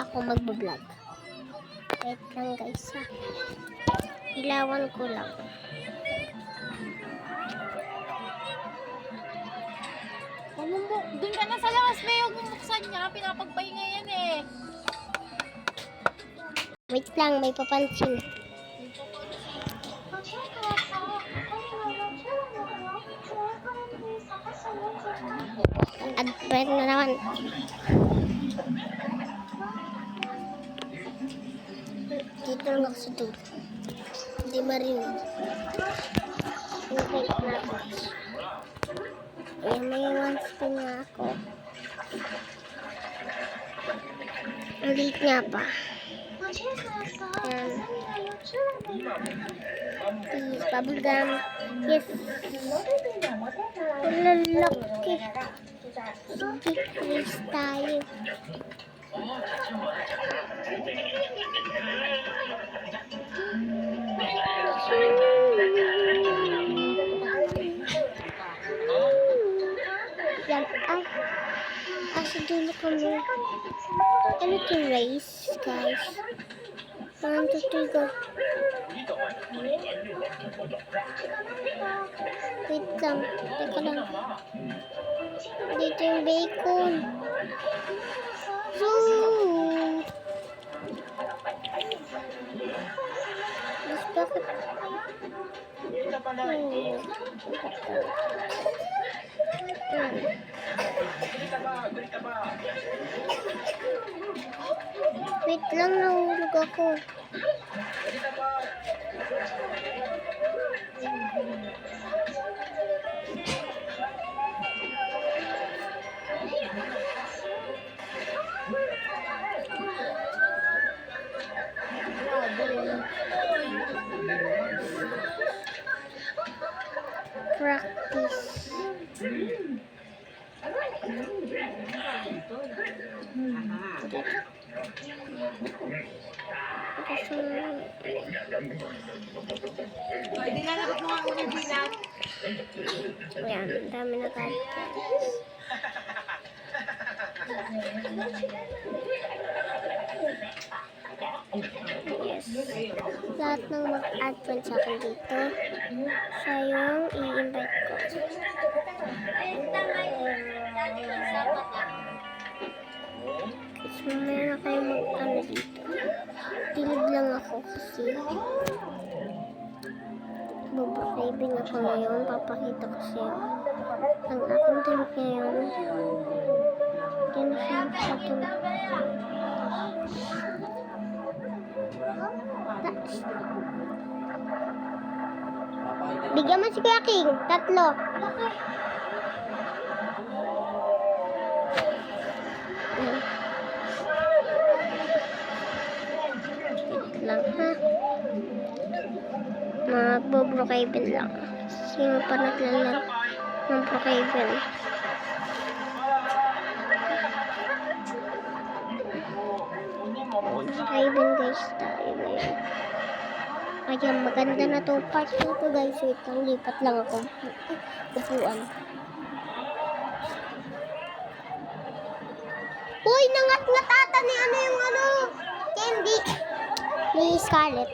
ako mag-vlog. Wait lang guys ha. Ilawan ko lang. Doon ka na sa lakas, Beo. Bumuksan niya. Pinapagpahinga yan eh. Wait lang, may papansin. Advert na naman. Dito lang ako sa dulo. Hindi marinig. Okay na ako. Ayan, may one spin na ako. Ang liit nga pa. Ayan. Please, bubble gum. Yes. Lalaki. Sige, please tayo. Yan. Ay. Sa dulo kami. Ano ito race, guys? 1, 2, 3, go. Wait lang. Teka lang. Dito yung bacon. Zoo! Mas bakit? Wait lang, nahulog ako. Practice. Hindi na dapat mga unang bilang. Ayan, dami na tayo. Yes. Lahat ng mag-add friend sa akin dito, siya yung i-invite ko. Kasi mamaya na kayo mag-ano dito. Tilid lang ako kasi mag-craving ako ngayon. Papakita ko siya ang aking tulog ngayon. Hindi na siya makatulog. Bigyan mo si Kuya King. 3. Wait lang ha. Mag-Brookhaven lang. Sino pa naglalaro ng Brookhaven? Brookhaven guys tayo ngayon. Ayan, maganda na to part 2 to guys. Wait lang, lipat lang ako. Upuan. Uy, nangat-ngat ata ni ano yung ano, candy. Ni Scarlett.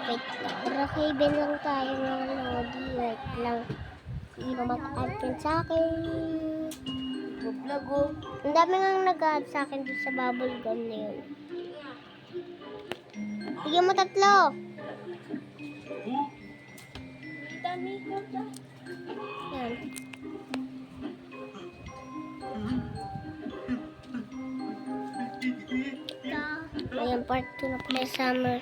Wait lang. Brookhaven lang tayo mga lodi. Wait lang. Sino mag-add sa akin? Vlog oh. Ang dami nga nag-add sa akin dito sa bubble gum na yun. Bigyan mo 3. Dami ko ba? Yan. Ayan, part 2 na pala summer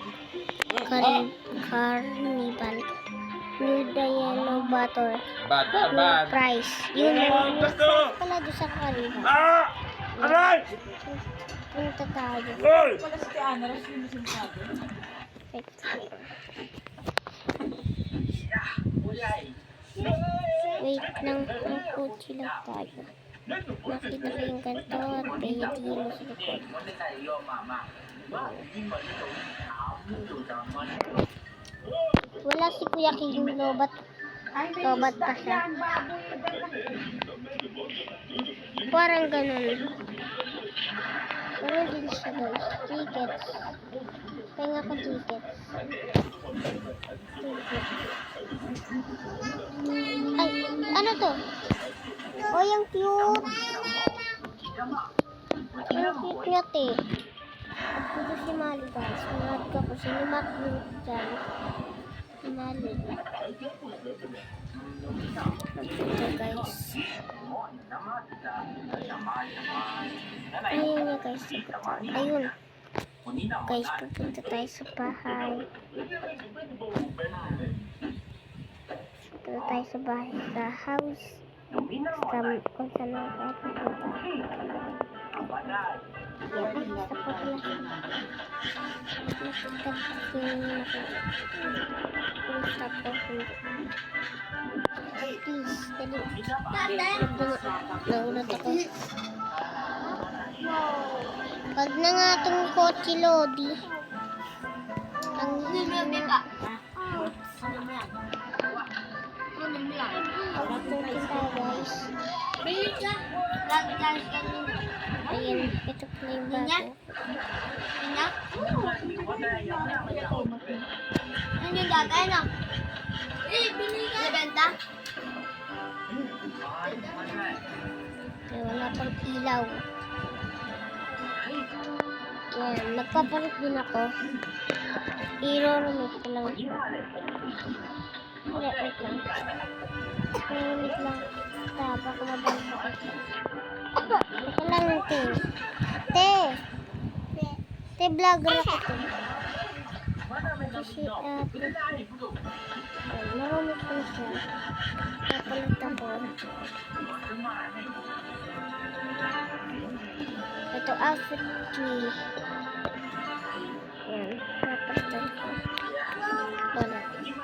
carnival. New Diana Butter. New price. Yun yung pala doon sa carnival. Aray! Punta tayo. Wala si Tiana. Ras yung sinasabi. Wait lang, ang kotse lang tayo. Nakita ko yung ganito at pahitilo sa likod. Wala si Kuya King lobat. Lobat pa siya. Parang ganun. Meron din siya guys. Tickets. Kaya ko tickets. Ay, ano to? Oh, yung cute. Yung cute niya, te. Ito si Mali, guys. Manood ko kung sino mag-group dyan. Si Mali. Ito, guys. Ayun niya, guys. Ayun. Guys, pupunta tayo sa bahay. Pupunta tayo sa bahay, sa house. Kung saan ako tayo pupunta. Yan, ay, isa pa pala. Tapos, please, dali. Naunat ako. Pag na nga itong kotse, Lodi. Ang hindi ka. Pagpupunta tayo, guys. Ayan, ito pala yung bago. Ano yung gagawin na? Nabenta? Kaya wala pang ilaw. Ayan, magpapalit din ako. I-roll ko lang. Wait lang. Wait lang. Baka mabalik ako. Ito lang yung te. Te, vlogger ako te. Kasi, marunod ko siya. Papalit ako. Ito, outfit key. Ayan, papalit ko. Wala.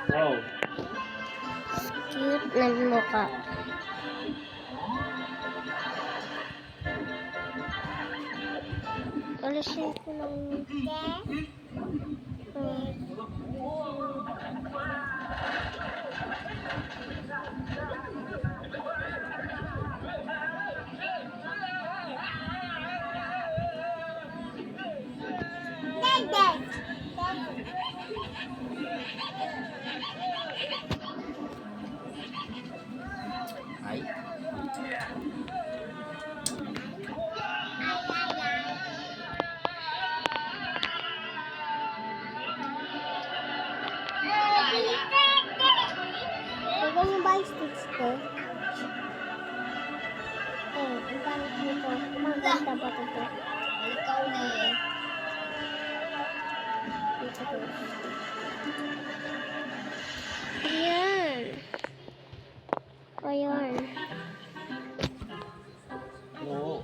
Wow. Cute na mukha. Alisin ko lang. Ay. Huwag mo ba yung sticks ko? Ang pangit nito. Maganda ba ito? Ikaw na eh. Ito ko. Ayan. Ayan. Oo.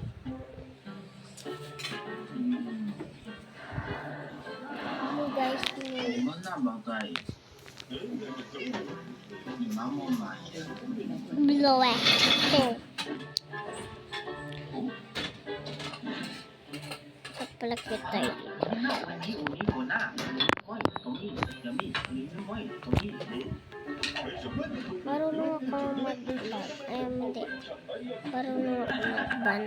Ano guys, ini. 我们那么在，你妈妈买的。 Below eh. Ito. Kapalakit tayo. Marunong ako mag-vlog. Ay, hindi. Marunong ako mag-ban.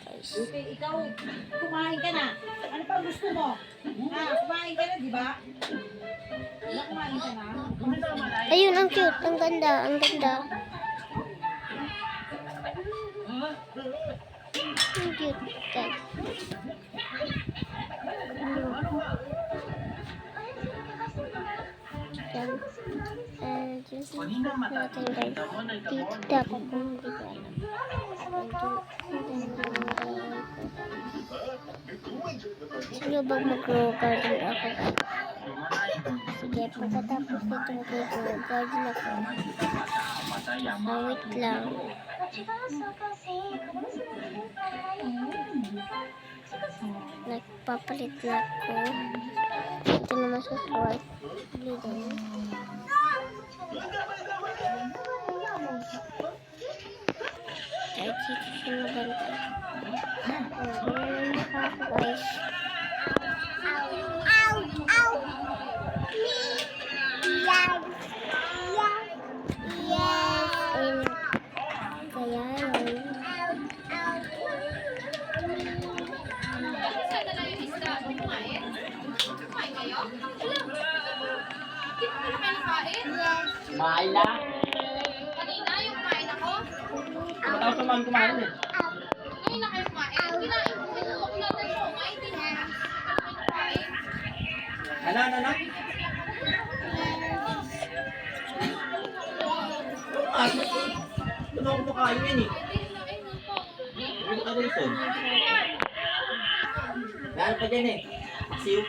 Guys. Ikaw, kumain ka na. Ano pa gusto mo? Kumain ka na, di ba? Wala, kumain ka na. Ayun, ang cute. Ang ganda. Ang ganda. Ang cute, guys. Yan. Just natin, guys. Dito ako kung hindi ko alam. Sino bang mag-grow garden ako, guys? Sige, pagkatapos nito mag-grow garden ako. Wait lang. Nagpapalit na ako. Ito naman sa short. Bleeding. Kahit dito siya maganda. Ganyan ang mukha ko, guys. Kumain na. Kanina yung kumain ako. Matapos naman kumain eh. Ngayon na kayo kumain. Kinain ko. Tinulok na na siya. Kumain din na. Kumain. Ano? Ano ako makain yan eh. Ano ka rin son? Dahil pa dyan eh. Siw.